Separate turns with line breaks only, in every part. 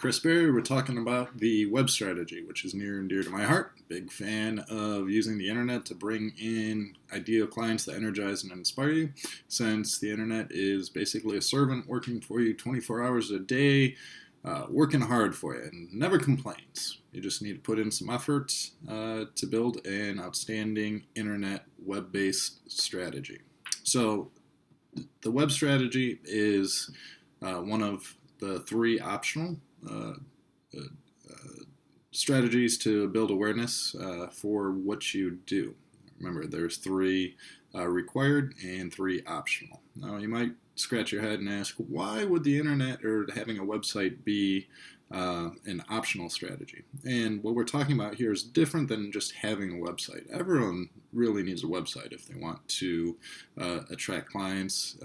Chris Berry. We're talking about the web strategy, which is near and dear to my heart. Big fan of using the internet to bring in ideal clients that energize and inspire you, since the internet is basically a servant working for you 24 hours a day, working hard for you, and never complains. You just need to put in some effort to build an outstanding internet web-based strategy. So the web strategy is one of the three optional strategies to build awareness for what you do. Remember, there's three required and three optional. Now, you might scratch your head and ask, why would the internet or having a website be an optional strategy? And what we're talking about here is different than just having a website. Everyone really needs a website if they want to attract clients,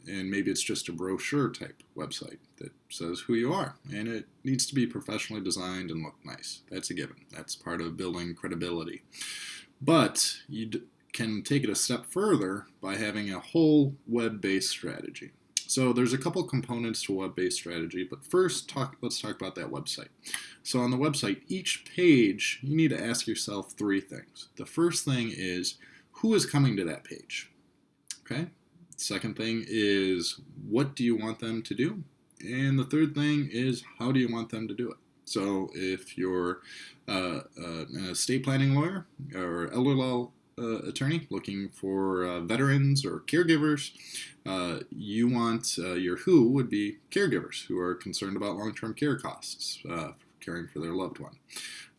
and maybe it's just a brochure type website that says who you are, and it needs to be professionally designed and look nice. That's a given. That's part of building credibility. But you can take it a step further by having a whole web-based strategy. So there's a couple components to a web-based strategy, but first let's talk about that website. So on the website, each page, you need to ask yourself three things. The first thing is, who is coming to that page? Okay. Second thing is, what do you want them to do? And the third thing is, how do you want them to do it? So if you're an estate planning lawyer or elder law attorney looking for veterans or caregivers, you want your who would be caregivers who are concerned about long-term care costs, caring for their loved one.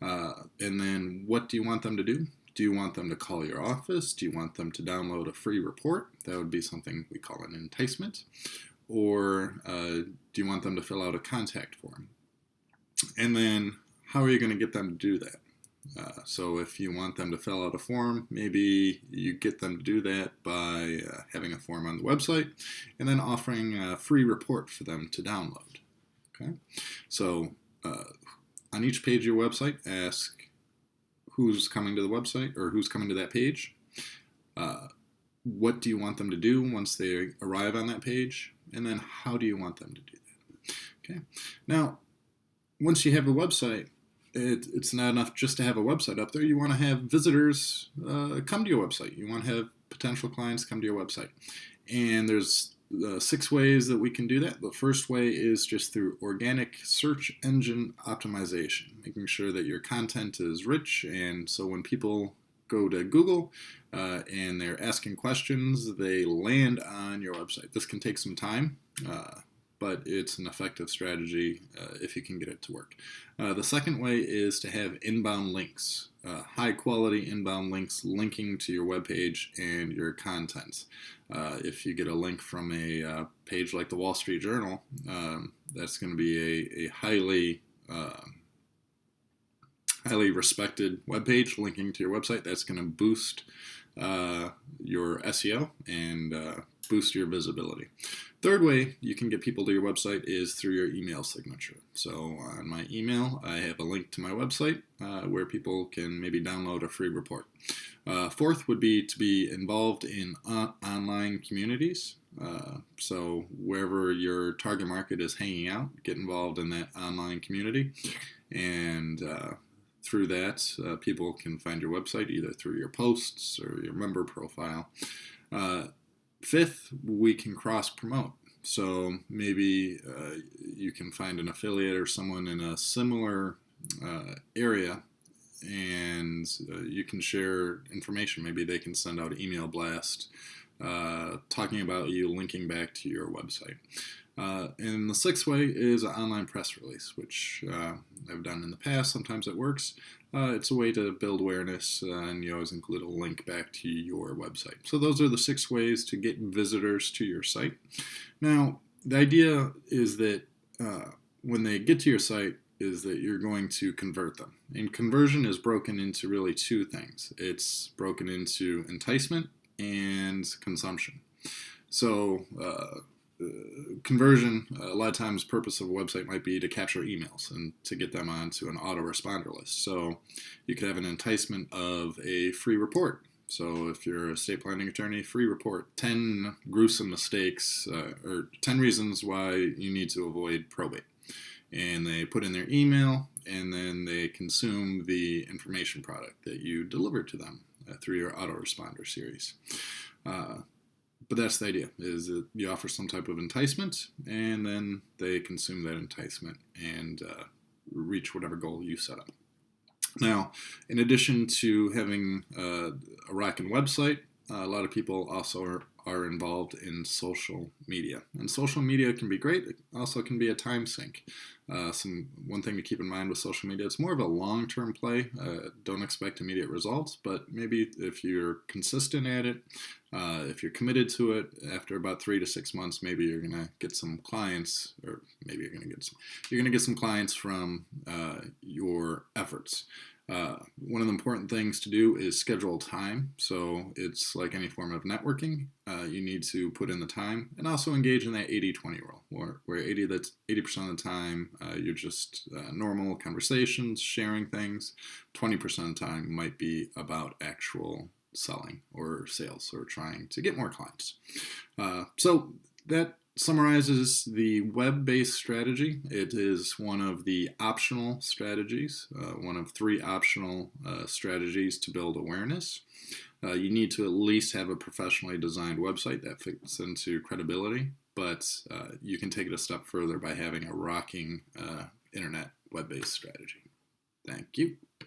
And then what do you want them to do? Do you want them to call your office? Do you want them to download a free report? That would be something we call an enticement. Or do you want them to fill out a contact form? And then how are you going to get them to do that? So if you want them to fill out a form, maybe you get them to do that by having a form on the website and then offering a free report for them to download. Okay, so on each page of your website, ask who's coming to the website or who's coming to that page. What do you want them to do once they arrive on that page? And then how do you want them to do that? Okay, now once you have a website, it's not enough just to have a website up there. You want to have visitors come to your website. You want to have potential clients come to your website. And there's 6 ways that we can do that. The first way is just through organic search engine optimization, making sure that your content is rich. And so when people go to Google and they're asking questions, they land on your website. This can take some time. But it's an effective strategy if you can get it to work. The second way is to have inbound links, high quality inbound links linking to your webpage and your content. If you get a link from a page like the Wall Street Journal, that's going to be a highly respected webpage linking to your website. That's going to boost your SEO and boost your visibility. Third way you can get people to your website is through your email signature. So on my email, I have a link to my website where people can maybe download a free report. Fourth would be to be involved in online communities. So wherever your target market is hanging out, get involved in that online community. And through that, people can find your website either through your posts or your member profile. Fifth, we can cross-promote. So maybe you can find an affiliate or someone in a similar area, and you can share information. Maybe they can send out an email blast talking about you, linking back to your website. And the 6th way is an online press release, which I've done in the past. Sometimes it works. It's a way to build awareness, and you always include a link back to your website. So those are the 6 ways to get visitors to your site. Now, the idea is that when they get to your site, is that you're going to convert them. And conversion is broken into really 2 things. It's broken into enticement and consumption. So conversion, a lot of times the purpose of a website might be to capture emails and to get them onto an autoresponder list. So you could have an enticement of a free report. So if you're a estate planning attorney, free report, 10 gruesome mistakes or 10 reasons why you need to avoid probate. and they put in their email, and then they consume the information product that you deliver to them through your autoresponder series. But that's the idea, is that you offer some type of enticement, and then they consume that enticement and reach whatever goal you set up. Now, in addition to having a rockin' website, a lot of people also are involved in social media. And social media can be great. It also can be a time sink. One thing to keep in mind with social media, it's more of a long-term play. Don't expect immediate results, but maybe if you're consistent at it, if you're committed to it, after about 3 to 6 months, maybe you're going to get some clients, or maybe you're going to get some clients from your efforts. One of the important things to do is schedule time. So it's like any form of networking. You need to put in the time and also engage in that 80-20 rule, where 80% of the time you're just normal conversations, sharing things. 20% of the time might be about actual selling or sales or trying to get more clients. So that summarizes the web-based strategy. It is one of the optional strategies, one of 3 optional strategies to build awareness. You need to at least have a professionally designed website that fits into credibility, but you can take it a step further by having a rocking internet web-based strategy. Thank you.